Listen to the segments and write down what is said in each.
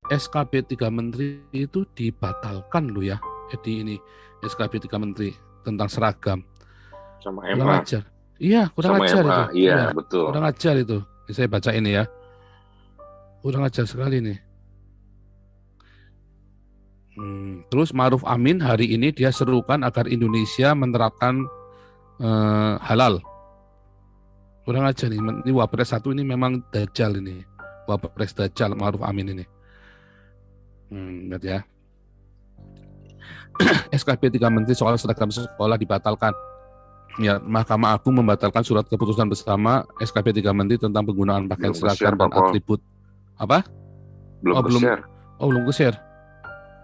SKB 3 Menteri itu dibatalkan loh ya. Jadi ini SKB 3 Menteri tentang seragam. Sama Kurang MA. ajar. Iya, kurang Sama ajar MA. itu. Iya, betul. Kurang ajar itu. Ini saya baca ini ya. Kurang ajar sekali nih. Terus Ma'ruf Amin hari ini dia serukan agar Indonesia menerapkan halal. Kurang ajar nih. Ini Wapres 1 ini memang dajjal ini. Wapres dajjal Ma'ruf Amin ini. Lihat ya. SKB 3 Menteri soal seragam sekolah dibatalkan. Ya, Mahkamah Agung membatalkan surat keputusan bersama SKB 3 Menteri tentang penggunaan pakaian seragam dan atribut. Apa? Belum share. Belum ke-share.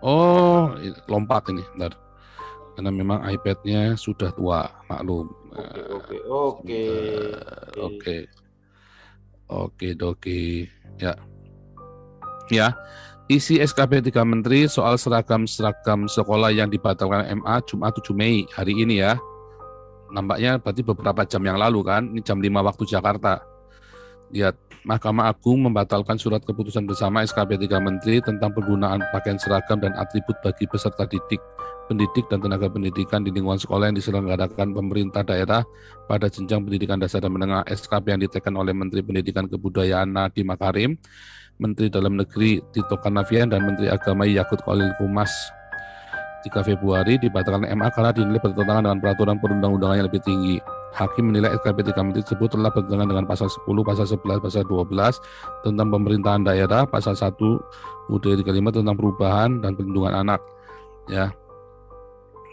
Oh, lompat ini, bentar. Karena memang iPad-nya sudah tua, maklum. Oke. Ya. Isi SKB 3 Menteri soal seragam sekolah yang dibatalkan MA Jumat 7 Mei hari ini ya. Nampaknya berarti beberapa jam yang lalu kan, ini jam 5 waktu Jakarta. Lihat, Mahkamah Agung membatalkan surat keputusan bersama SKB 3 Menteri tentang penggunaan pakaian seragam dan atribut bagi peserta didik, pendidik dan tenaga pendidikan di lingkungan sekolah yang diselenggarakan pemerintah daerah pada jenjang pendidikan dasar dan menengah. SKB yang ditekan oleh Menteri Pendidikan Kebudayaan Nadiem Makarim, Menteri Dalam Negeri Tito Karnavian dan Menteri Agama Yakut Khalil Qumas 3 Februari dibatalkan MA karena dinilai bertentangan dengan peraturan perundang-undangan yang lebih tinggi. Hakim menilai SKB 3 Menteri tersebut telah bertentangan dengan pasal 10, pasal 11, pasal 12 tentang pemerintahan daerah, pasal 1 UUD 35 tentang perubahan dan perlindungan anak. Ya.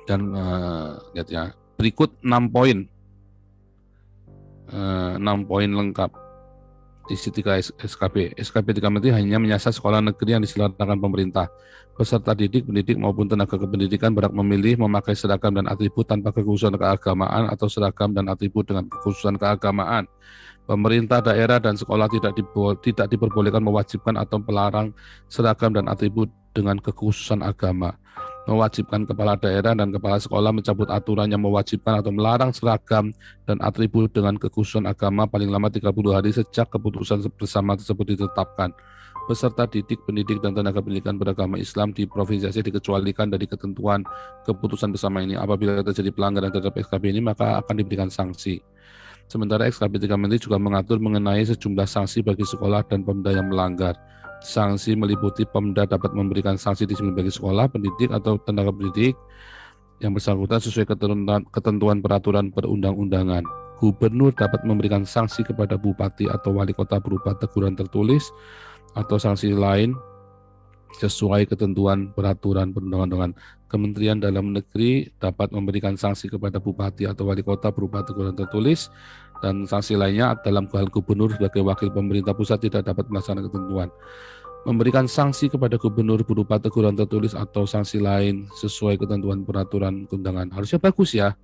Dan lihat ya, berikut 6 poin. 6 poin lengkap. Isi 3 SKB. SKB 3 Menteri hanya menyasar sekolah negeri yang diselenggarakan pemerintah. Peserta didik, pendidik maupun tenaga kependidikan berhak memilih memakai seragam dan atribut tanpa kekhususan keagamaan atau seragam dan atribut dengan kekhususan keagamaan. Pemerintah daerah dan sekolah tidak diperbolehkan mewajibkan atau melarang seragam dan atribut dengan kekhususan agama. Mewajibkan kepala daerah dan kepala sekolah mencabut aturan yang mewajibkan atau melarang seragam dan atribut dengan kekhususan agama paling lama 30 hari sejak keputusan bersama tersebut ditetapkan. Peserta didik, pendidik, dan tenaga pendidikan beragama Islam di provinsi Aceh dikecualikan dari ketentuan keputusan bersama ini. Apabila terjadi pelanggaran terhadap SKB ini, maka akan diberikan sanksi. Sementara SKB 3 Menteri juga mengatur mengenai sejumlah sanksi bagi sekolah dan Pemda yang melanggar. Sanksi meliputi Pemda dapat memberikan sanksi disiplin bagi sekolah, pendidik, atau tenaga pendidik yang bersangkutan sesuai ketentuan peraturan perundang-undangan. Gubernur dapat memberikan sanksi kepada bupati atau wali kota berupa teguran tertulis atau sanksi lain sesuai ketentuan peraturan perundang-undangan. Kementerian Dalam Negeri dapat memberikan sanksi kepada bupati atau wali kota berupa teguran tertulis dan sanksi lainnya dalam hal gubernur sebagai wakil pemerintah pusat tidak dapat melaksanakan ketentuan. Memberikan sanksi kepada gubernur berupa teguran tertulis atau sanksi lain sesuai ketentuan peraturan undangan. Harusnya bagus ya.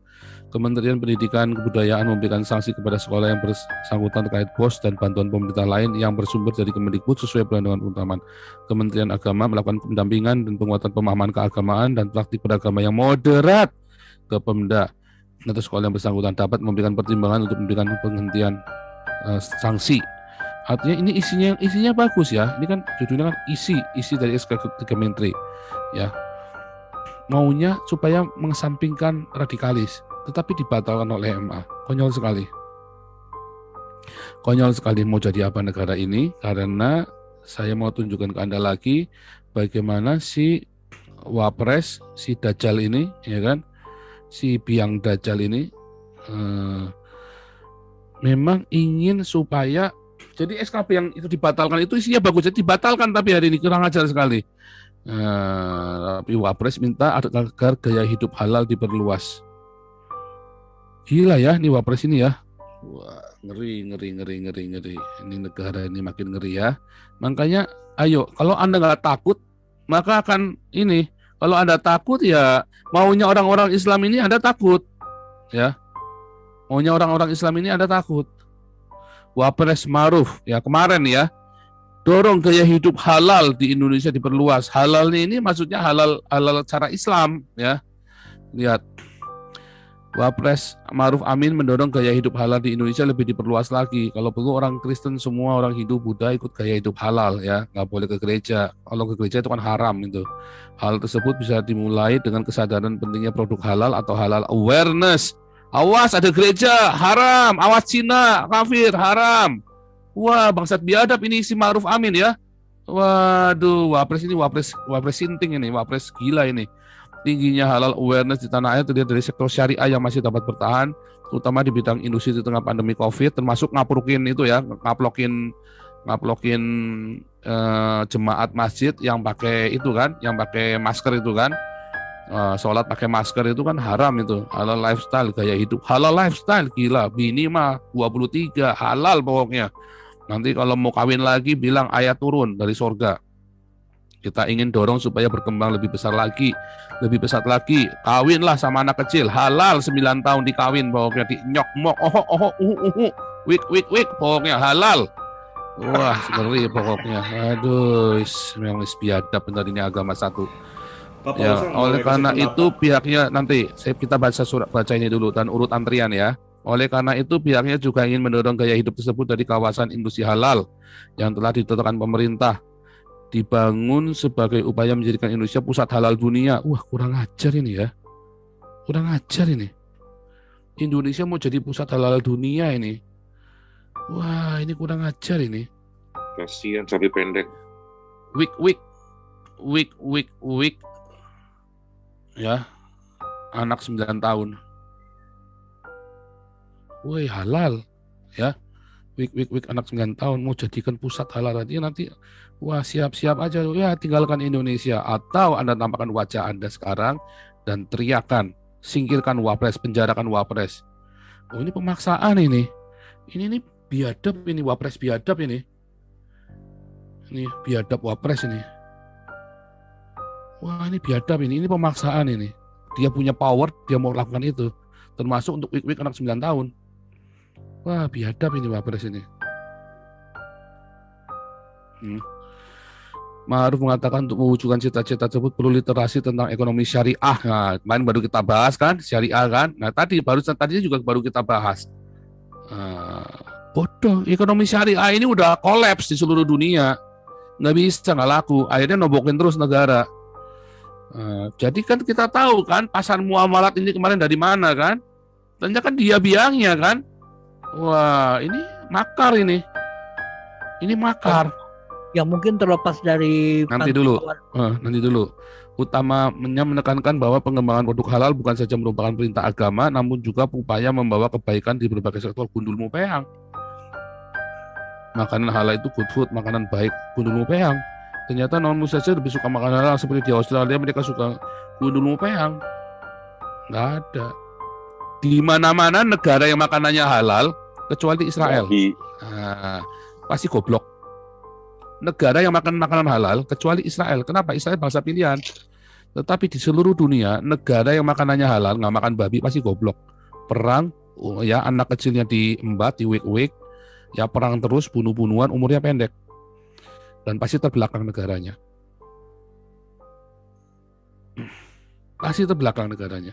Kementerian Pendidikan Kebudayaan memberikan sanksi kepada sekolah yang bersangkutan terkait BOS dan bantuan pemerintah lain yang bersumber dari Kemendikbud sesuai perundangan utama. Kementerian Agama melakukan pendampingan dan penguatan pemahaman keagamaan dan praktik beragama yang moderat ke Pemda. Atau sekolah yang bersangkutan dapat memberikan pertimbangan untuk memberikan penghentian sanksi. Artinya ini isinya bagus ya. Ini kan judulnya kan isi dari SKB 3 Menteri. Ya. Maunya supaya mengesampingkan radikalis, tetapi dibatalkan oleh MA. Konyol sekali mau jadi apa negara ini, karena saya mau tunjukkan ke Anda lagi bagaimana si Wapres, si Dajjal ini, ya kan, si biang Dajjal ini memang ingin supaya jadi SKB yang itu dibatalkan itu isinya bagus, jadi dibatalkan tapi hari ini kurang ajar sekali. Tapi Wapres minta agar gaya hidup halal diperluas. Gila ya, ini Wapres ini ya. Wah, ngeri. Ini negara ini makin ngeri ya. Makanya, ayo, kalau Anda nggak takut, maka akan ini. Kalau Anda takut ya, maunya orang-orang Islam ini Anda takut, ya. Maunya orang-orang Islam ini Anda takut. Wapres Ma'ruf ya kemarin ya. Dorong gaya hidup halal di Indonesia diperluas. Halal ini maksudnya halal cara Islam ya. Lihat. Wapres Ma'ruf Amin mendorong gaya hidup halal di Indonesia lebih diperluas lagi. Kalau perlu orang Kristen semua, orang Hindu, Buddha ikut gaya hidup halal ya, nggak boleh ke gereja. Kalau ke gereja itu kan haram itu. Hal tersebut bisa dimulai dengan kesadaran pentingnya produk halal atau halal awareness. Awas ada gereja haram, awas Cina kafir haram. Wah bangsat biadab ini si Ma'ruf Amin ya. Waduh, wapres ini wapres sinting ini, wapres gila ini. Tingginya halal awareness di tanah air terlihat dari sektor syariah yang masih dapat bertahan, terutama di bidang industri di tengah pandemi COVID, termasuk ngaplokin itu ya, ngaplokin jemaat masjid yang pakai itu kan, yang pakai masker itu kan, sholat pakai masker itu kan haram itu, halal lifestyle, gaya hidup, halal lifestyle, gila, bini mah 23, halal pokoknya. Nanti kalau mau kawin lagi bilang ayat turun dari surga. Kita ingin dorong supaya berkembang lebih besar lagi, lebih pesat lagi. Kawinlah sama anak kecil, halal 9 tahun dikawin, pokoknya dinyok mok, wik, pokoknya halal. Wah, ngeri pokoknya. Aduh, memang biadab benar ini agama satu. Bapak Ya, Usang, oleh boleh karena kasih itu pihaknya nanti kita baca ini dulu dan urut antrian ya. Oleh karena itu pihaknya juga ingin mendorong gaya hidup tersebut dari kawasan industri halal yang telah ditetapkan pemerintah, dibangun sebagai upaya menjadikan Indonesia pusat halal dunia. Wah, kurang ajar ini ya. Kurang ajar ini. Indonesia mau jadi pusat halal dunia ini. Wah, ini kurang ajar ini. Kasihan sapi pendek. Wik. Ya. Anak 9 tahun. Woi, halal. Ya. Wik anak 9 tahun mau jadikan pusat halal nanti wah siap-siap aja ya, tinggalkan Indonesia atau Anda tampakkan wajah Anda sekarang dan teriakan singkirkan wapres, penjarakan wapres. Oh ini pemaksaan ini biadab ini, wapres biadab ini biadab wapres ini. Wah ini biadab ini pemaksaan ini. Dia punya power, dia mau lakukan itu, termasuk untuk wik anak 9 tahun. Wah, biadab ini wapres ini. Ma'ruf mengatakan untuk mewujudkan cita-cita tersebut perlu literasi tentang ekonomi syariah. Nah, kemarin baru kita bahas kan, syariah kan. Nah, tadinya juga baru kita bahas. Bodoh, ekonomi syariah ini udah kolaps di seluruh dunia. Nggak bisa, nggak laku. Akhirnya nobokin terus negara. Jadi kan kita tahu kan, pasar muamalat ini kemarin dari mana kan? Ternyata kan dia biangnya kan. Wah, ini makar ini. Ini makar. Yang mungkin terlepas dari nanti dulu. Utamanya menekankan bahwa pengembangan produk halal bukan saja merupakan perintah agama, namun juga upaya membawa kebaikan di berbagai sektor. Gundul mupeang. Makanan halal itu good food, makanan baik. Gundul mupeang. Ternyata non-muslim saja lebih suka makanan halal, seperti di Australia mereka suka gundul mupeang. Nggak ada. Di mana-mana negara yang makanannya halal, kecuali Israel. Pasti goblok. Negara yang makan makanan halal, kecuali Israel. Kenapa? Israel bangsa pilihan. Tetapi di seluruh dunia, negara yang makanannya halal, nggak makan babi, pasti goblok. Perang, ya anak kecilnya diembat, diwik-wik, ya perang terus, bunuh-bunuhan, umurnya pendek. Dan pasti terbelakang negaranya. Pasti terbelakang negaranya.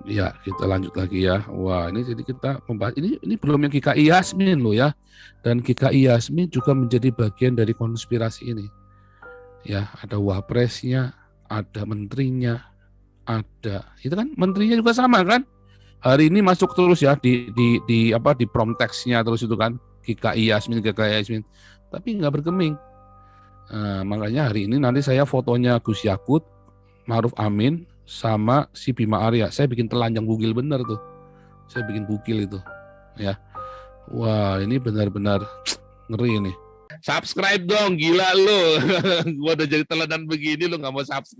Ya, kita lanjut lagi ya. Wah, ini jadi kita membahas ini belum yang GKI Yasmin loh ya. Dan GKI Yasmin juga menjadi bagian dari konspirasi ini. Ya, ada wapresnya, ada menterinya, ada. Itu kan menterinya juga sama kan? Hari ini masuk terus ya di prom text-nya terus itu kan. GKI Yasmin. Tapi nggak bergeming. Makanya hari ini nanti saya fotonya Gus Yakut, Ma'ruf Amin, sama si Bima Arya. Saya bikin telanjang bugil bener tuh. Saya bikin bugil itu. Ya. Wah, ini benar-benar ngeri ini. Subscribe dong, gila lu. Gua udah jadi teladan begini lu nggak mau subscribe.